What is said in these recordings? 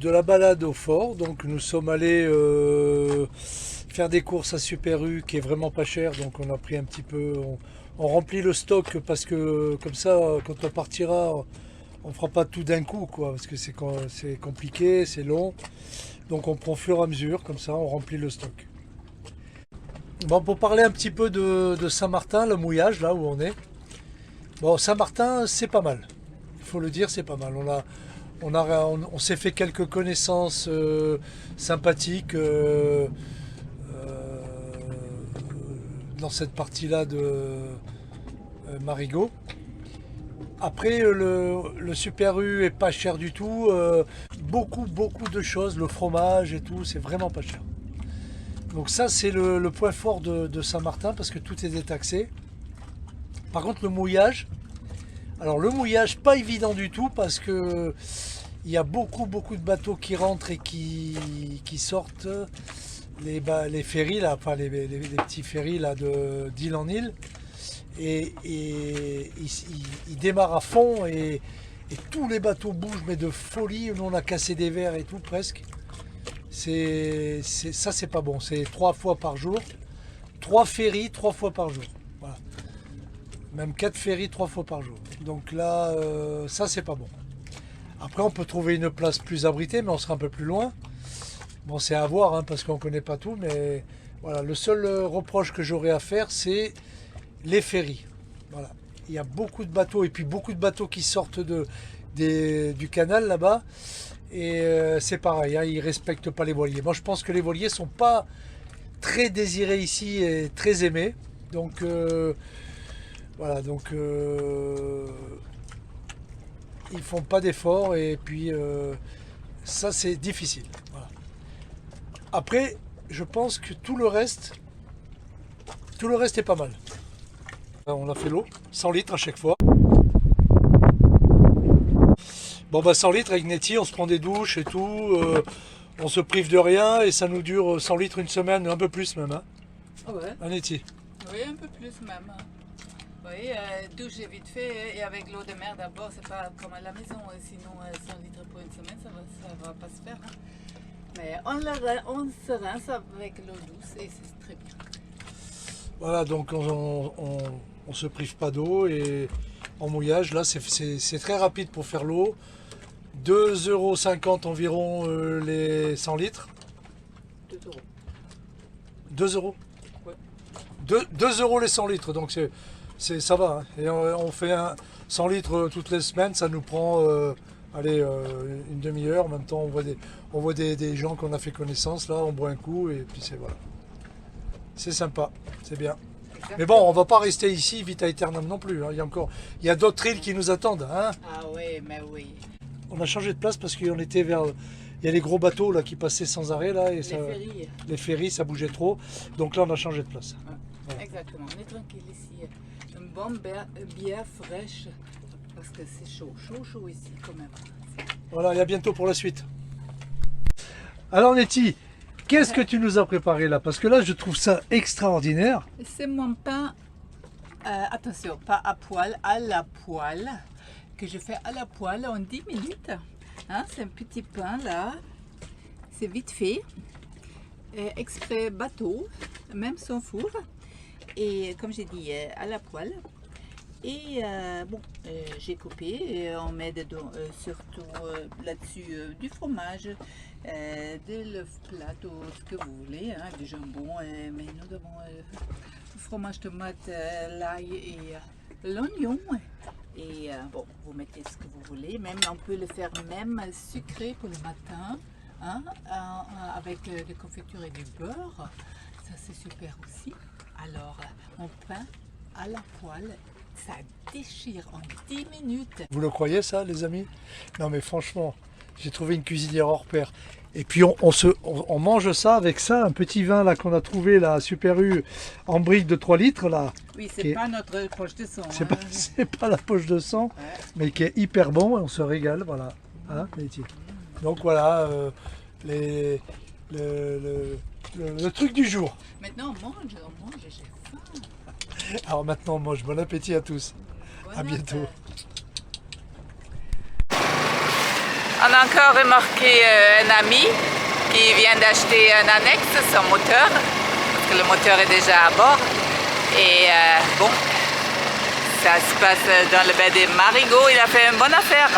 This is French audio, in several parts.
de la balade au fort. Donc nous sommes allés faire des courses à Super U qui est vraiment pas cher. Donc on a pris un petit peu, on remplit le stock parce que comme ça, quand on partira, on fera pas tout d'un coup, quoi, parce que c'est compliqué, c'est long. Donc on prend au fur et à mesure, comme ça on remplit le stock. Bon, pour parler un petit peu de Saint-Martin, le mouillage, là où on est. Bon, Saint-Martin, c'est pas mal. Il faut le dire, c'est pas mal. On s'est fait quelques connaissances sympathiques dans cette partie-là de Marigot. Après, le Super U est pas cher du tout. Beaucoup de choses, le fromage et tout, c'est vraiment pas cher. Donc ça, c'est le point fort de Saint-Martin parce que tout est détaxé. Par contre, le mouillage, alors le mouillage, pas évident du tout parce que il y a beaucoup de bateaux qui rentrent et qui sortent. Les ferries, là, enfin les petits ferries là, d'île en île. Et il démarre à fond et tous les bateaux bougent mais de folie. Nous on a cassé des verres et tout presque. Ça c'est pas bon. C'est 3 fois par jour. 3 ferries 3 fois par jour. Voilà. Même 4 ferries 3 fois par jour. Donc là ça c'est pas bon. Après on peut trouver une place plus abritée mais on sera un peu plus loin. Bon c'est à voir hein, parce qu'on connaît pas tout. Mais voilà, le seul reproche que j'aurais à faire c'est les ferries. Voilà. Il y a beaucoup de bateaux et puis beaucoup de bateaux qui sortent du canal là-bas. Et c'est pareil, hein, ils ne respectent pas les voiliers. Moi je pense que les voiliers ne sont pas très désirés ici et très aimés. Donc voilà, donc ils font pas d'efforts et puis ça c'est difficile. Voilà. Après, je pense que tout le reste est pas mal. On a fait l'eau, 100 litres à chaque fois. Bon bah 100 litres avec Netty, on se prend des douches et tout, on se prive de rien et ça nous dure 100 litres une semaine, un peu plus même. Hein. Ouais. Hein, Netty? Oui, un peu plus même. Oui, doucher vite fait et avec l'eau de mer d'abord, c'est pas comme à la maison, sinon 100 litres pour une semaine, ça va pas se faire. Hein. Mais on se rince avec l'eau douce et c'est très bien. Voilà, donc on se prive pas d'eau et en mouillage, là c'est très rapide pour faire l'eau. 2,50 € environ les 100 litres. 2 euros. 2 euros. Ouais. 2 € les 100 litres, donc ça va. Hein. Et on fait 100 litres toutes les semaines, ça nous prend une demi-heure. En même temps, on voit des gens qu'on a fait connaissance, là, on boit un coup et puis voilà. C'est sympa, c'est bien. Exactement. Mais bon, on va pas rester ici vita aeternam non plus. Hein. Il y a d'autres îles qui nous attendent. Hein. Ah oui, mais oui. On a changé de place parce qu'on était vers. Il y a les gros bateaux là qui passaient sans arrêt là et les ferries, ça bougeait trop. Donc là, on a changé de place. Ouais. Voilà. Exactement. On est tranquille ici. Une bonne bière fraîche parce que c'est chaud ici quand même. Voilà, et à bientôt pour la suite. Alors Netty, qu'est-ce que tu nous as préparé là? Parce que là, je trouve ça extraordinaire. C'est mon pain, attention, pas à la poêle, que je fais à la poêle en 10 minutes. Hein, c'est un petit pain là, c'est vite fait, exprès bateau, même sans four. Et comme j'ai dit, à la poêle. Et j'ai coupé, et on met dedans, surtout là-dessus du fromage, de l'œuf plat ou ce que vous voulez, hein, du jambon, mais nous avons le fromage tomate, l'ail et l'oignon. Et vous mettez ce que vous voulez, même on peut le faire même sucré pour le matin, hein, avec des confitures et du beurre, ça c'est super aussi. Alors, mon pain à la poêle, ça déchire en 10 minutes. Vous le croyez ça, les amis? Non mais franchement, j'ai trouvé une cuisinière hors pair. Et puis on mange ça avec ça, un petit vin là qu'on a trouvé là, Super U, en brique de 3 litres là. Oui, c'est pas notre poche de sang. C'est hein. pas la poche de sang, Ouais. mais qui est hyper bon et on se régale, voilà. Hein, Netty. Donc voilà, le truc du jour. Maintenant on mange, j'ai faim. Alors maintenant on mange, bon appétit à tous. Bon À bientôt. appétit. On a encore remarqué un ami qui vient d'acheter un annexe, son moteur, parce que le moteur est déjà à bord. Et bon, ça se passe dans le baie des Marigots. Il a fait une bonne affaire.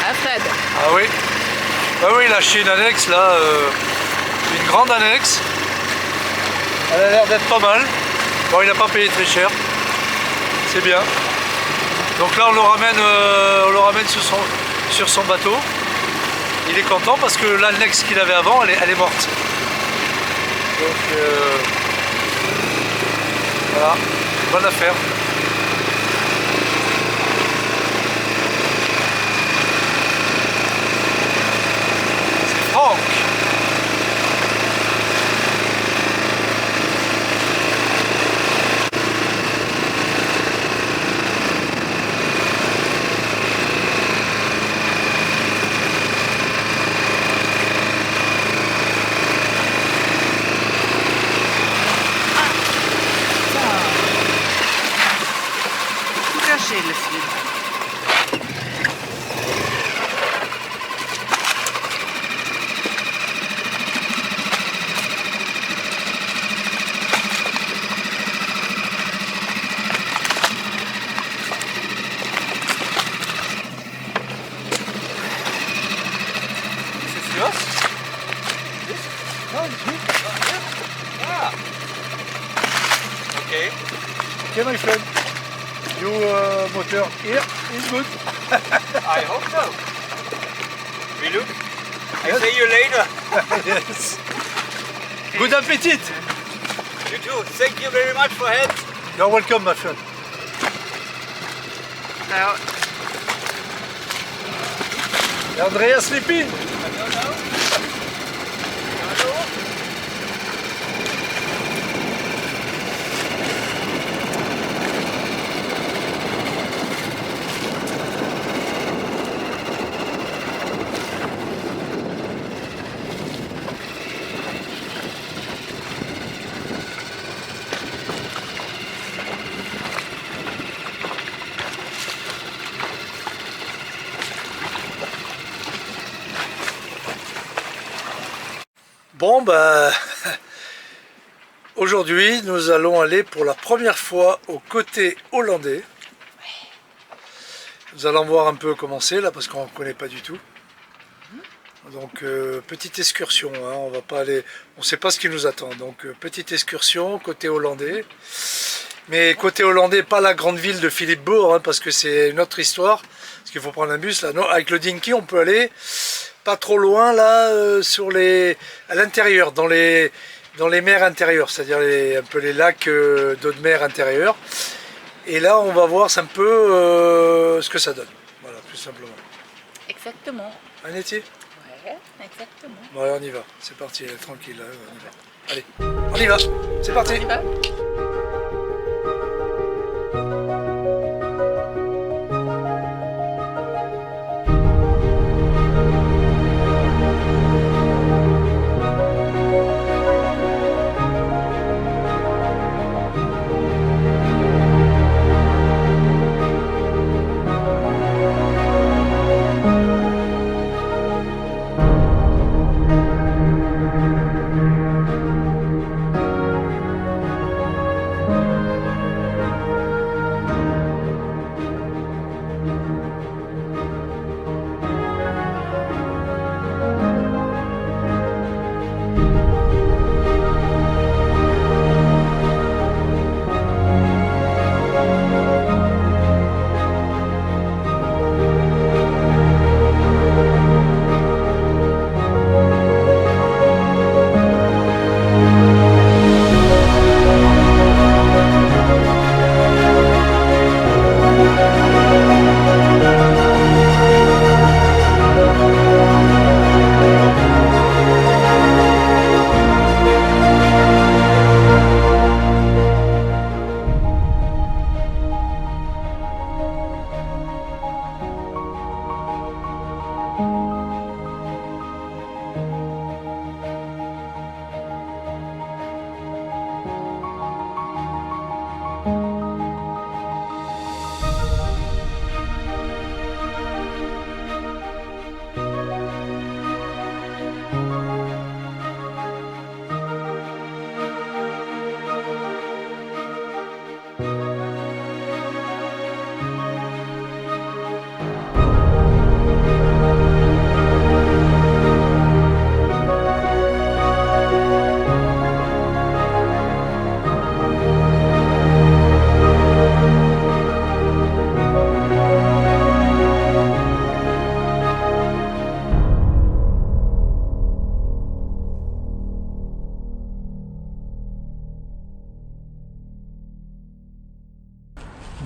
Hein, Fred? Ah oui. Ah oui, il a acheté une annexe là, une grande annexe. Elle a l'air d'être pas mal. Bon, il n'a pas payé très cher. C'est bien. Donc là, on le ramène sur son bateau. Il est content parce que l'annexe qu'il avait avant, elle est morte. Donc voilà, bonne affaire. C'est Franck. Le fil. C'est celui-là? Non, ici. Ah. Okay. Okay, my friend. Your motor here is good. I hope so. We look. I Yes. see you later. Yes. Good appetit. You too. Thank you very much for help. You're welcome, my friend. Alors, Andrea sleeping. I don't know. Bon, ben, aujourd'hui, nous allons aller pour la première fois au côté hollandais. Nous allons voir un peu comment c'est là, parce qu'on ne connaît pas du tout. Donc, petite excursion, hein, on va pas aller, on ne sait pas ce qui nous attend. Donc, petite excursion côté hollandais. Mais côté hollandais, pas la grande ville de Philipsbourg, hein, parce que c'est une autre histoire. Parce qu'il faut prendre un bus là. Non, avec le Dinky, on peut aller pas trop loin là, à l'intérieur, dans les mers intérieures, c'est-à-dire un peu les lacs d'eau de mer intérieure. Et là, on va voir un peu ce que ça donne. Voilà, tout simplement. exactement. Hein, Nettie ? Ouais, exactement. Bon, allez, on y va. C'est parti, tranquille, là, on y va. Allez, on y va. C'est parti. On y va.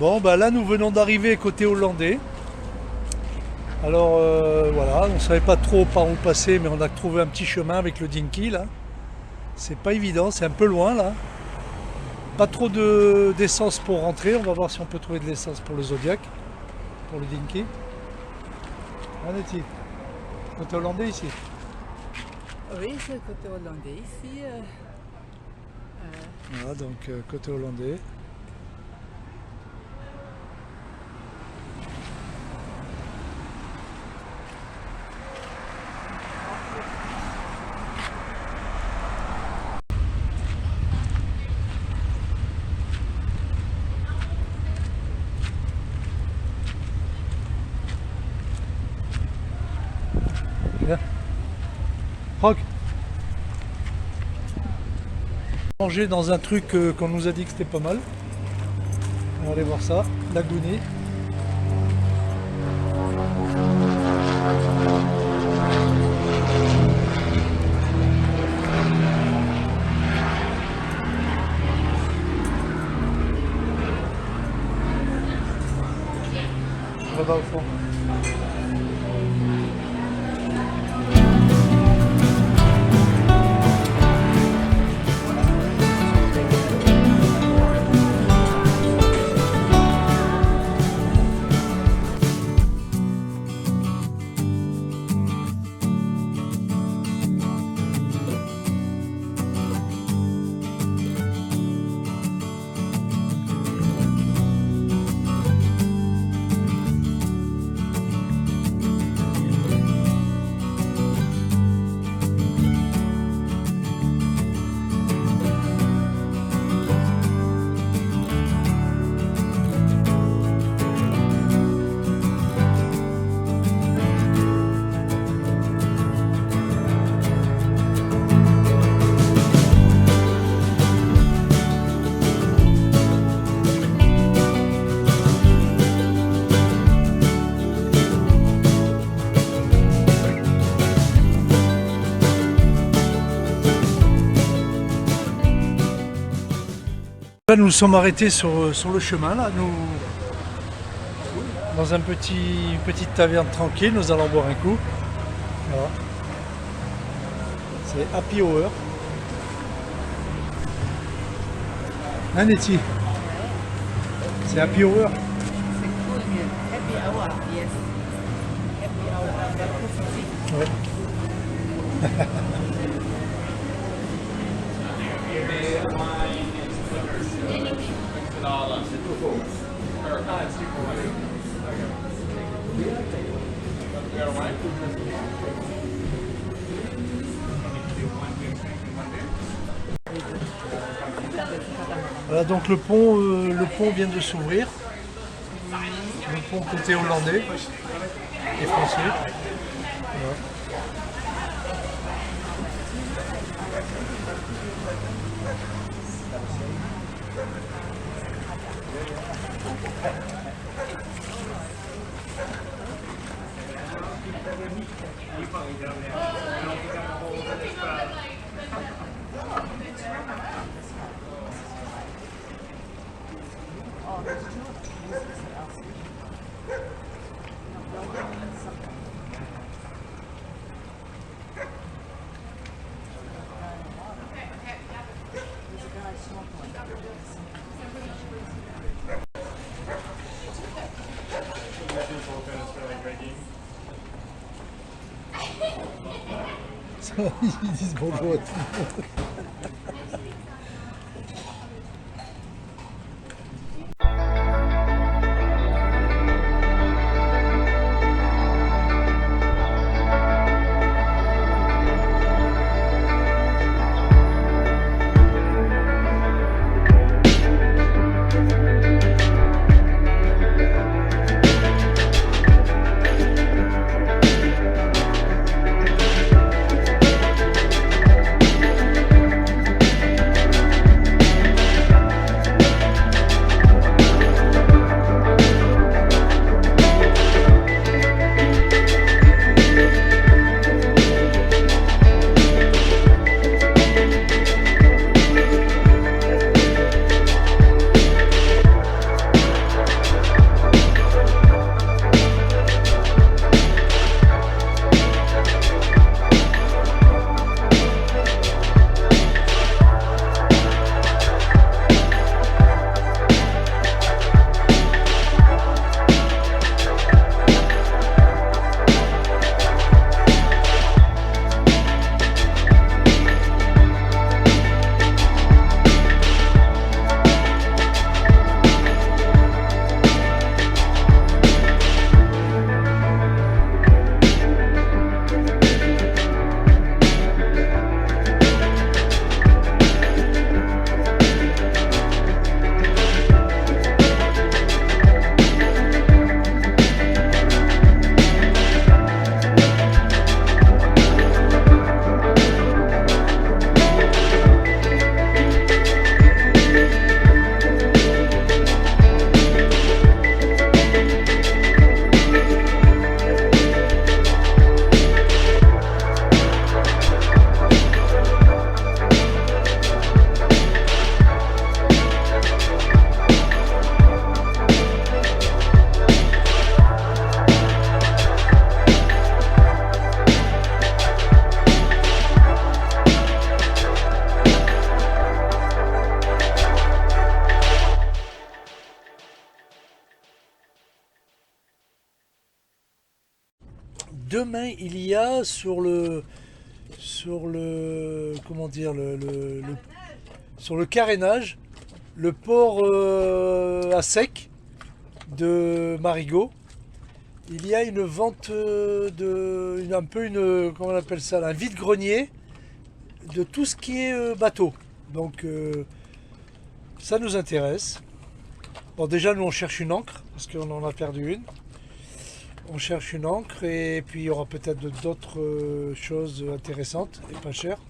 Bon, bah là, nous venons d'arriver côté hollandais. Alors, voilà, on ne savait pas trop par où passer, mais on a trouvé un petit chemin avec le Dinky, là. C'est pas évident, c'est un peu loin, là. Pas trop d'essence pour rentrer. On va voir si on peut trouver de l'essence pour le Zodiac, pour le Dinky. Où est-il? Côté hollandais, ici. Oui, c'est le côté hollandais ici. Voilà, donc côté hollandais. Viens. Rock. Manger dans un truc qu'on nous a dit que c'était pas mal. On va aller voir ça. Lagouni. Là-bas au fond. Là, nous sommes arrêtés sur le chemin, là, nous, dans une petite taverne tranquille, nous allons boire un coup. Voilà. C'est Happy Hour. Hein, Nettie? C'est Happy Hour. C'est cool, hier. Happy hour, yes. Happy hour, Ouais. Voilà, donc le pont vient de s'ouvrir. Le pont côté hollandais et français. Voilà. Ils disent bonjour à tout le monde. demain il y a sur le comment dire sur le carénage, le port à sec de Marigot. Il y a une vente un peu comment on appelle ça, un vide-grenier de tout ce qui est bateau. Donc ça nous intéresse. Bon, déjà nous on cherche une ancre parce qu'on en a perdu une. On cherche une ancre et puis il y aura peut-être d'autres choses intéressantes et pas chères.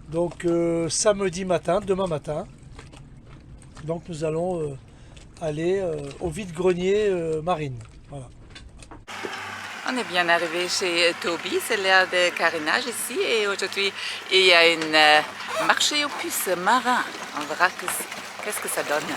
Donc samedi matin, demain matin, donc nous allons aller au vide-grenier marine. Voilà. On est bien arrivé chez Toby, c'est l'aire de carénage ici et aujourd'hui il y a un marché aux puces marins. On verra qu'est-ce que ça donne.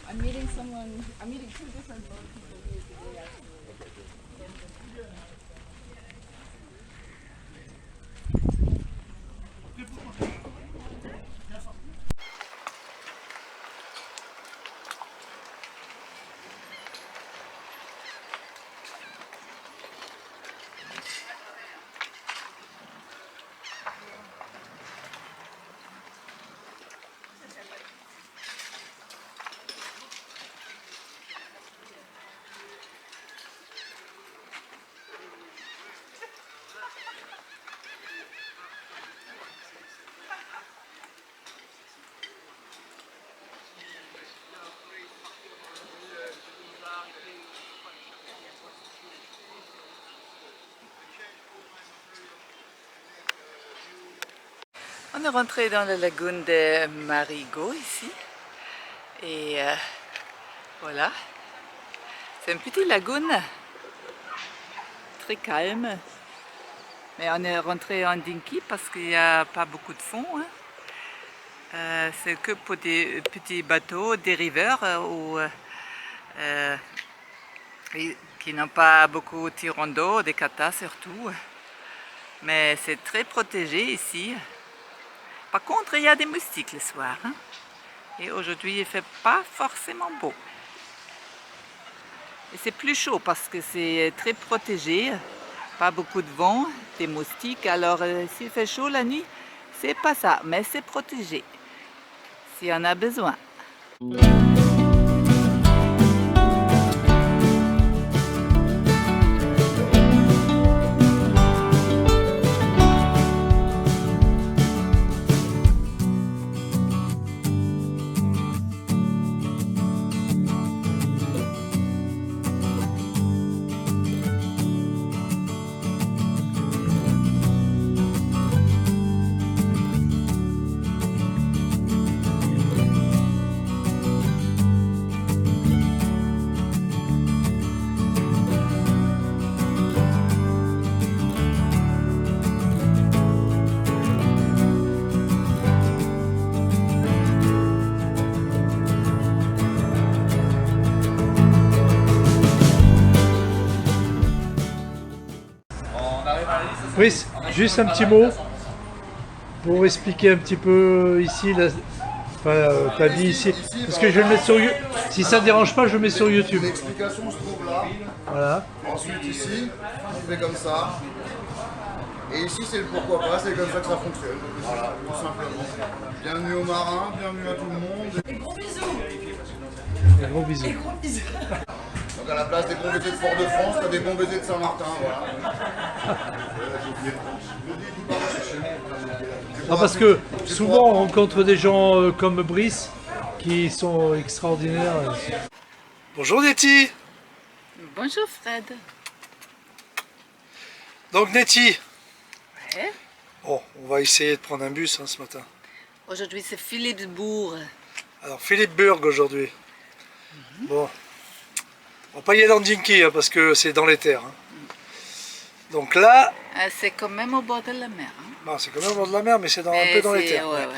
I'm meeting someone. I'm meeting two different people here today. On est rentré dans la lagune de Marigot ici et voilà, c'est une petite lagune très calme, mais on est rentré en dinghy parce qu'il n'y a pas beaucoup de fond, hein. C'est que pour des petits bateaux, des riveurs qui n'ont pas beaucoup de tirants d'eau, des katas surtout, mais c'est très protégé ici. Par contre, il y a des moustiques le soir, hein? Et aujourd'hui, il ne fait pas forcément beau. Et c'est plus chaud parce que c'est très protégé, pas beaucoup de vent, des moustiques. Alors, s'il fait chaud la nuit, c'est pas ça, mais c'est protégé, s'il y en a besoin. Oui, juste un petit mot pour expliquer un petit peu ici ta vie ici. Parce que je vais le mettre sur YouTube. Si ça ne dérange pas, je le mets sur YouTube. L'explication se trouve là. Voilà. Ensuite ici, tu fais comme ça. Et ici c'est le pourquoi pas, c'est comme ça que ça fonctionne. Voilà, tout simplement. Bienvenue aux marins, bienvenue à tout le monde. Et gros bisous. Donc à la place des bons baisers de Fort-de-France, t'as des bons baisers de Saint-Martin, voilà. Ah, parce que souvent on rencontre des gens comme Brice qui sont extraordinaires. Bonjour Nettie. Bonjour Fred. Donc Nettie, Ouais. bon, on va essayer de prendre un bus ce matin. Aujourd'hui c'est Philipsbourg. Alors Philipsburg aujourd'hui. Bon, on va pas y aller en Dinky parce que c'est dans les terres. Donc là, C'est quand même au bord de la mer. Hein. bon, c'est quand même au bord de la mer, mais c'est un Mais peu dans les c'est- terres. ouais, Ouais. ouais.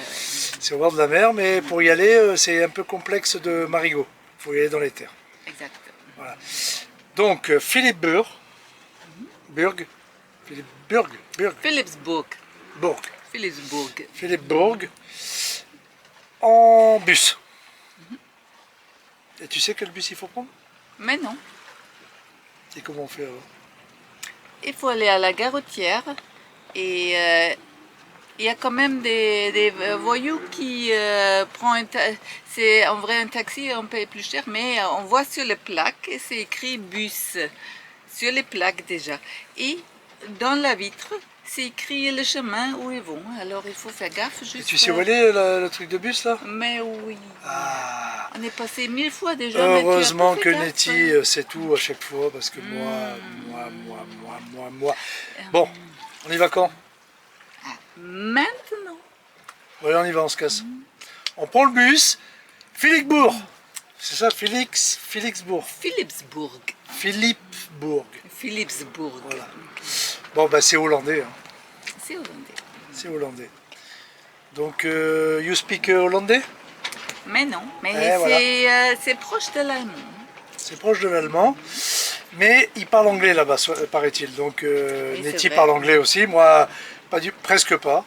C'est au bord de la mer, mais pour y aller, c'est un peu complexe de Marigot. Il faut y aller dans les terres. Exact. Voilà. Donc Philipsburg, Burg, Philipsburg, Philipsbourg. Bourg, Philipsbourg. Philipsburg, en bus. Et tu sais quel bus il faut prendre? Mais non. Et comment on fait alors? Il faut aller à la gare routière et il y a quand même des voyous qui prennent c'est en vrai un taxi, on paye plus cher, mais on voit sur les plaques et c'est écrit bus sur les plaques déjà. Et dans la vitre, c'est écrit le chemin où ils vont. Alors il faut faire gaffe. Et Juste tu sais où aller le truc de bus là? Mais oui. Ah, On est passé 1000 fois déjà. mais tu as heureusement pas que fait gaffe. Nettie sait tout à chaque fois parce que moi. Bon, on y va quand? Maintenant. Ouais, on y va, on se casse. On prend le bus, Philipsbourg. C'est ça, Philipsbourg. Philipsbourg. Philipsbourg. Philipsbourg. Voilà. Bon, bah c'est hollandais. Hein. C'est hollandais. C'est hollandais. Donc, you speak hollandais? Mais non, mais voilà. c'est proche de l'allemand. C'est proche de l'allemand. Mais il parle anglais là-bas, paraît-il. Donc, Oui, Nettie c'est vrai. parle anglais aussi. Moi, presque pas.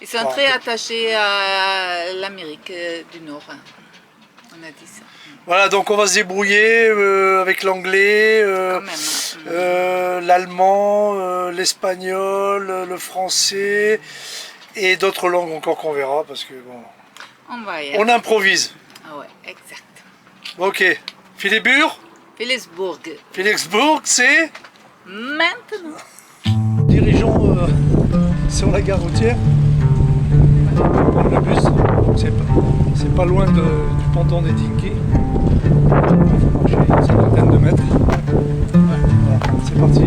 Ils sont Bon, très ok. attachés à l'Amérique du Nord. On a dit ça. Voilà, donc on va se débrouiller avec l'anglais, Quand même. Hein. l'allemand, l'espagnol, le français et d'autres langues encore qu'on verra parce que bon, On va y on aller. improvise. Ah ouais, exact. Ok, Philipsbourg, Philipsbourg. Philipsbourg, c'est Maintenant. dirigeons sur la gare routière. On va prendre le bus. C'est pas loin du ponton des Dinky. Il faut marcher une cinquantaine de mètres. Voilà, c'est parti.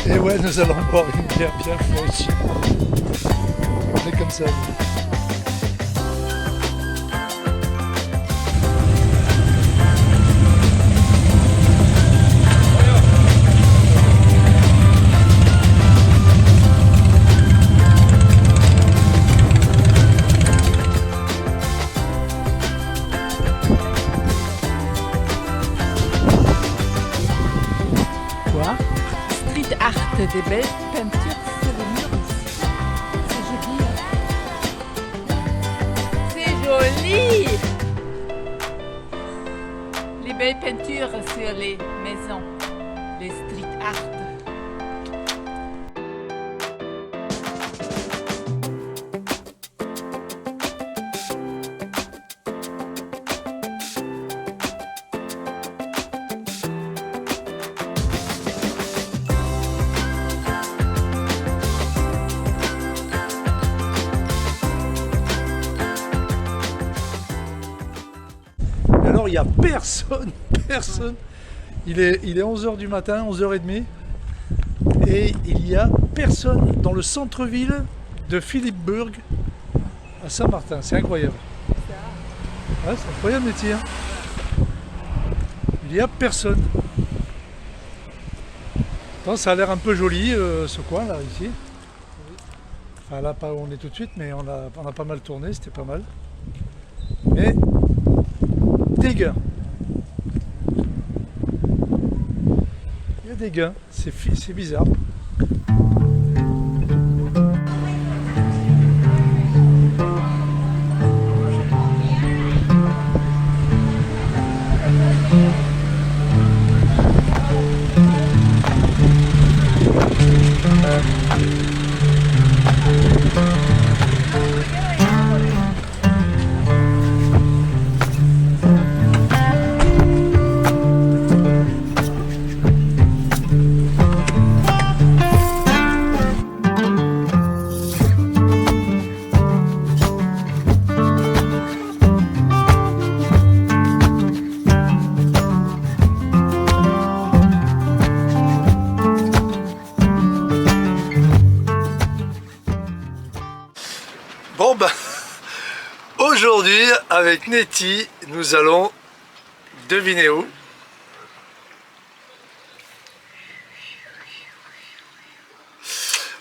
Et ouais, nous allons boire une bière bien fraîche. On est comme ça. Quoi? Street art, des belles peintures sur les murs ici. C'est joli. C'est joli. Les belles peintures sur les maisons, les street art. Et alors il n'y a personne, personne. Il est 11h du matin, 11h30. Et il n'y a personne dans le centre-ville de Philippsburg à Saint-Martin. C'est incroyable. Ouais, c'est incroyable, Nettie, hein. Il n'y a personne. Attends, ça a l'air un peu joli ce coin là ici. Enfin là pas où on est tout de suite, mais on a pas mal tourné, c'était pas mal. Mais des gains. Il y a des gains, c'est bizarre. Bon ben, aujourd'hui avec Nettie, nous allons deviner où.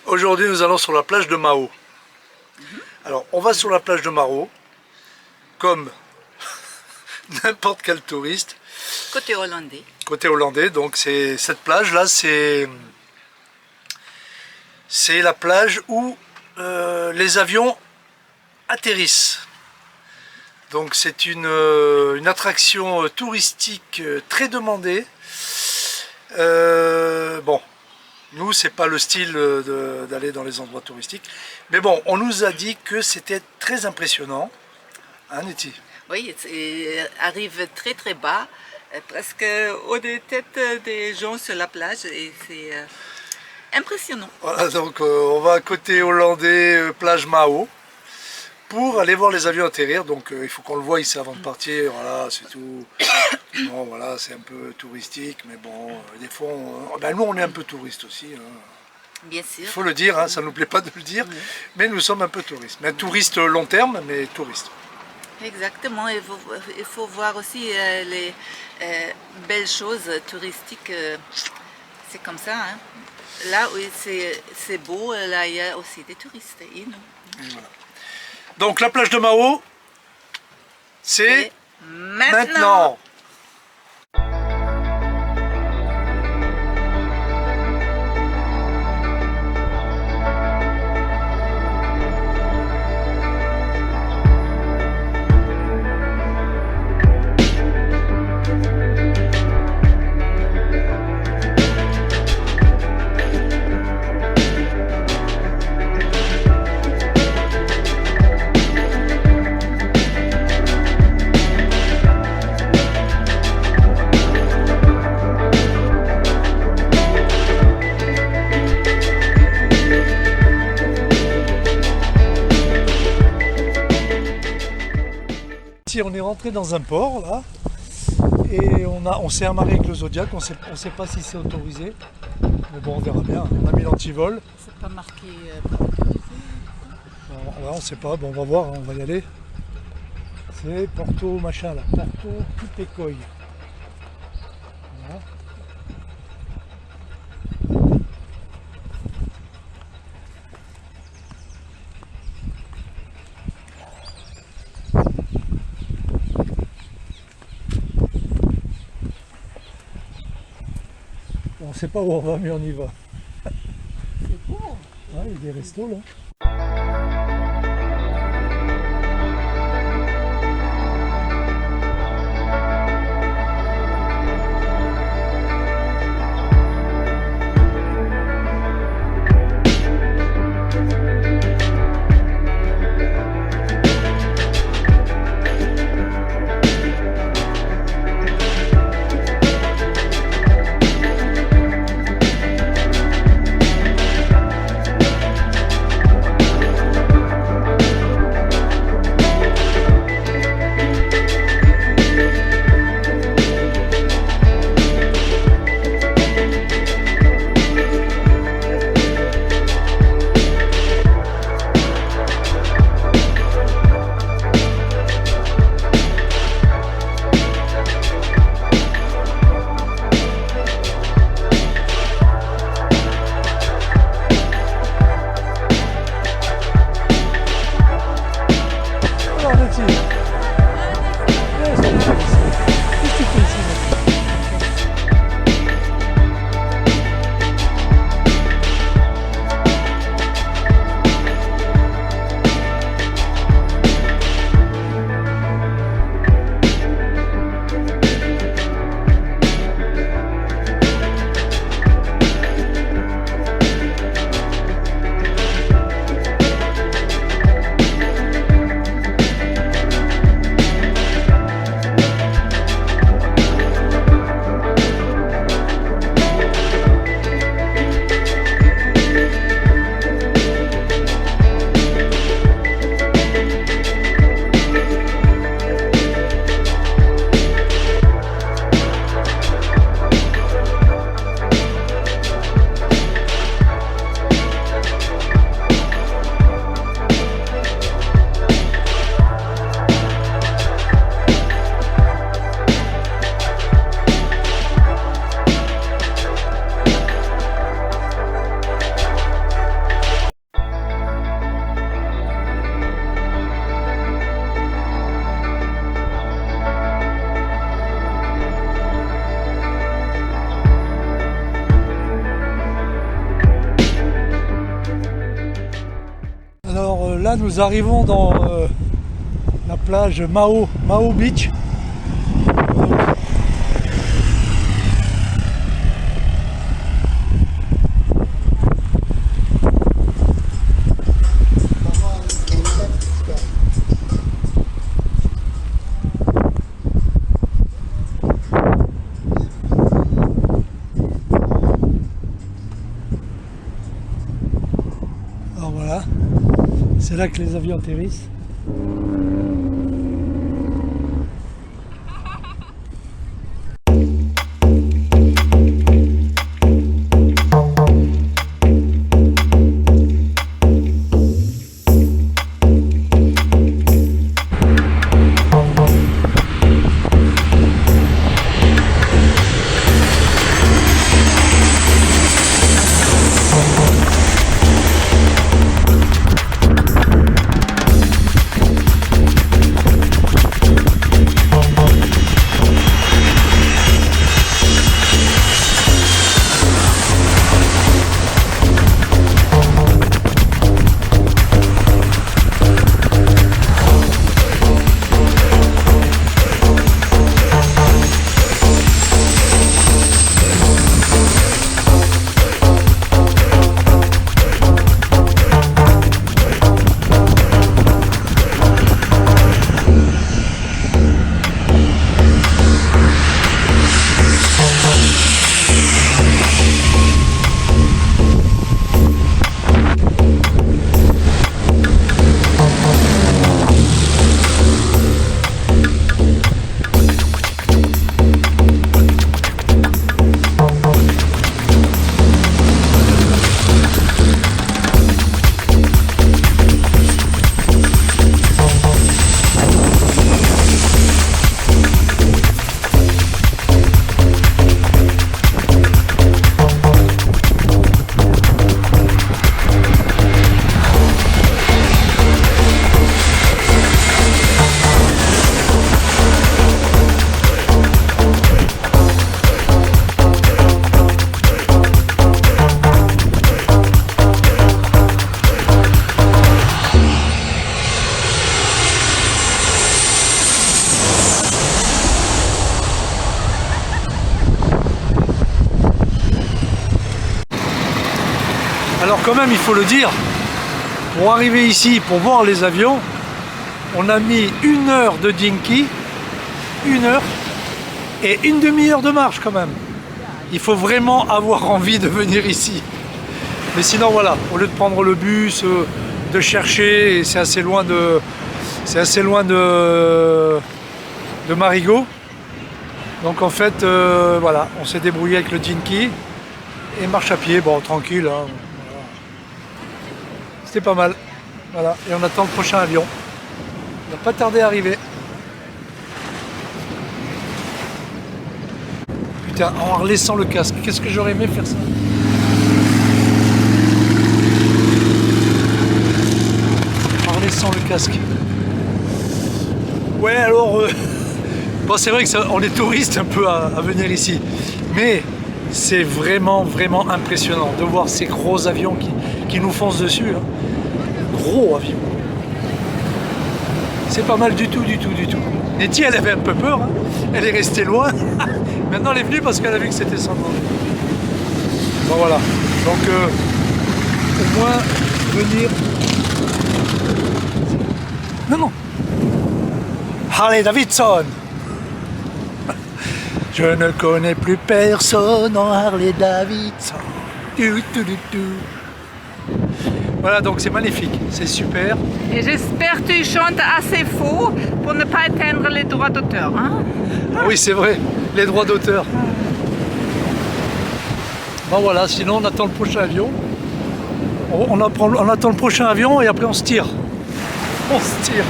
Aujourd'hui nous allons sur la plage de Mao. Alors on va sur la plage de Mao comme n'importe quel touriste. Côté hollandais. Côté hollandais, donc c'est cette plage là, c'est la plage où les avions atterrissent. Donc c'est une attraction touristique très demandée. Bon, nous c'est pas le style d'aller dans les endroits touristiques, mais bon, on nous a dit que c'était très impressionnant, hein Nettie? Oui, il arrive très très bas, presque au-dessus des têtes des gens sur la plage et c'est impressionnant. Voilà, donc on va à côté hollandais, plage Mao, pour aller voir les avions atterrir. Donc il faut qu'on le voie ici avant de partir, voilà, c'est tout. Bon, voilà, c'est un peu touristique, mais bon, des fois, ben, nous on est un peu touristes aussi. Hein. Bien sûr. Il faut le dire, hein, ça ne nous plaît pas de le dire, mais nous sommes un peu touristes. Mais touristes long terme, mais touristes. Exactement, il faut voir aussi les belles choses touristiques, c'est comme ça. Hein. Là où c'est beau, là il y a aussi des touristes. Et nous. Et voilà. Donc la plage de Mao, c'est maintenant. On est rentré dans un port là et on s'est amarré avec le Zodiac, on sait pas si c'est autorisé, Mais bon, on verra bien. On a mis l'antivol. C'est pas marqué pas autorisé. Ouais, on sait pas, bon, on va voir, hein, on va y aller. C'est Porto machin là, Porto Pupekoi. Voilà. On sait pas où on va, mais on y va. C'est beau. Ouais, il y a des restos là. Là, nous arrivons dans la plage Mao Beach. Alors voilà. C'est là que les avions atterrissent. quand même, il faut le dire, pour arriver ici, pour voir les avions, on a mis 1 heure de Dinky, 1 heure, et une demi-heure de marche quand même. Il faut vraiment avoir envie de venir ici. Mais sinon voilà, au lieu de prendre le bus, de chercher, c'est assez loin de Marigot. Donc en fait, voilà, on s'est débrouillé avec le Dinky et marche à pied, bon tranquille. Hein, voilà. C'était pas mal. Voilà, et on attend le prochain avion. Il va pas tarder à arriver. Putain, en laissant le casque, qu'est-ce que j'aurais aimé faire ça? En laissant le casque. Ouais, alors, bon, c'est vrai que on est touristes un peu à venir ici, mais c'est vraiment, vraiment impressionnant de voir ces gros avions qui nous foncent dessus. Hein. Gros avions. C'est pas mal du tout, du tout, du tout. Nettie, elle avait un peu peur, hein. Elle est restée loin. Maintenant, elle est venue parce qu'elle a vu que c'était sans danger. Bon, voilà. Donc, au moins, venir... Non, non. Harley Davidson. Je ne connais plus personne en Harley Davidson. Voilà, donc c'est magnifique, c'est super. Et j'espère que tu chantes assez faux pour ne pas atteindre les droits d'auteur. Hein? Ah oui, c'est vrai, les droits d'auteur. Bon voilà, sinon on attend le prochain avion. On attend le prochain avion et après on se tire. On se tire.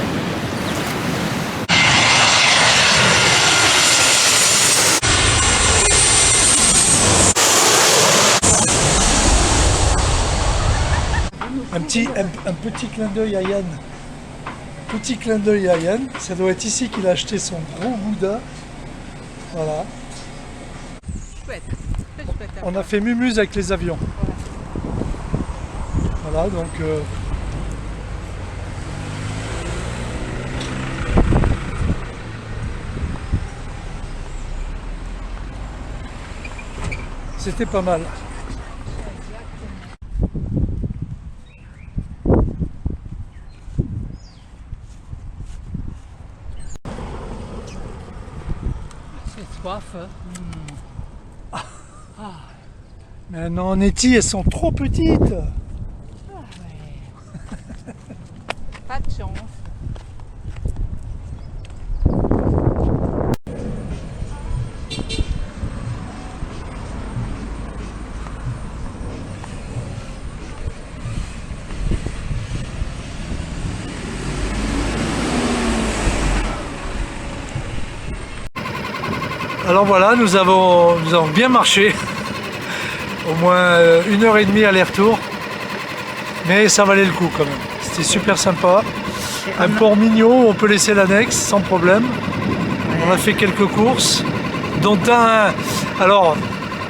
Un petit clin d'œil à Yann. Petit clin d'œil à Yann. Ça doit être ici qu'il a acheté son gros Bouddha. Voilà. Chouette. On a fait mumuse avec les avions. Voilà, donc... c'était pas mal. Mais non, Nettie, elles sont trop petites. Ah ouais. Pas de chance. Alors voilà, nous avons bien marché. Au moins 1h30 aller-retour. Mais ça valait le coup quand même. C'était super sympa. Un port mignon où on peut laisser l'annexe sans problème. On a fait quelques courses. Dont alors,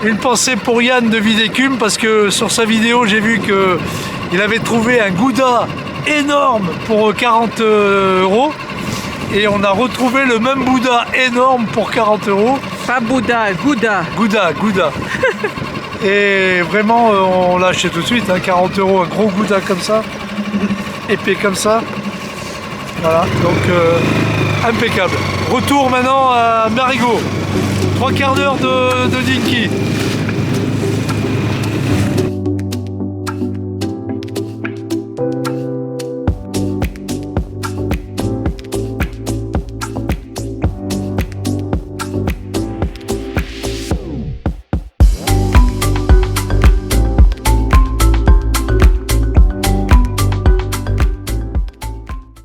une pensée pour Yann de Vidécume parce que sur sa vidéo, j'ai vu qu'il avait trouvé un Gouda énorme pour 40 €. Et on a retrouvé le même Bouddha énorme pour 40 €. Pas Bouddha, Gouda. Gouda. Et vraiment, on l'a acheté tout de suite, hein, 40 €, un gros Gouda comme ça, épais comme ça. Voilà, donc impeccable. Retour maintenant à Marigot. 3/4 d'heure de Dinky.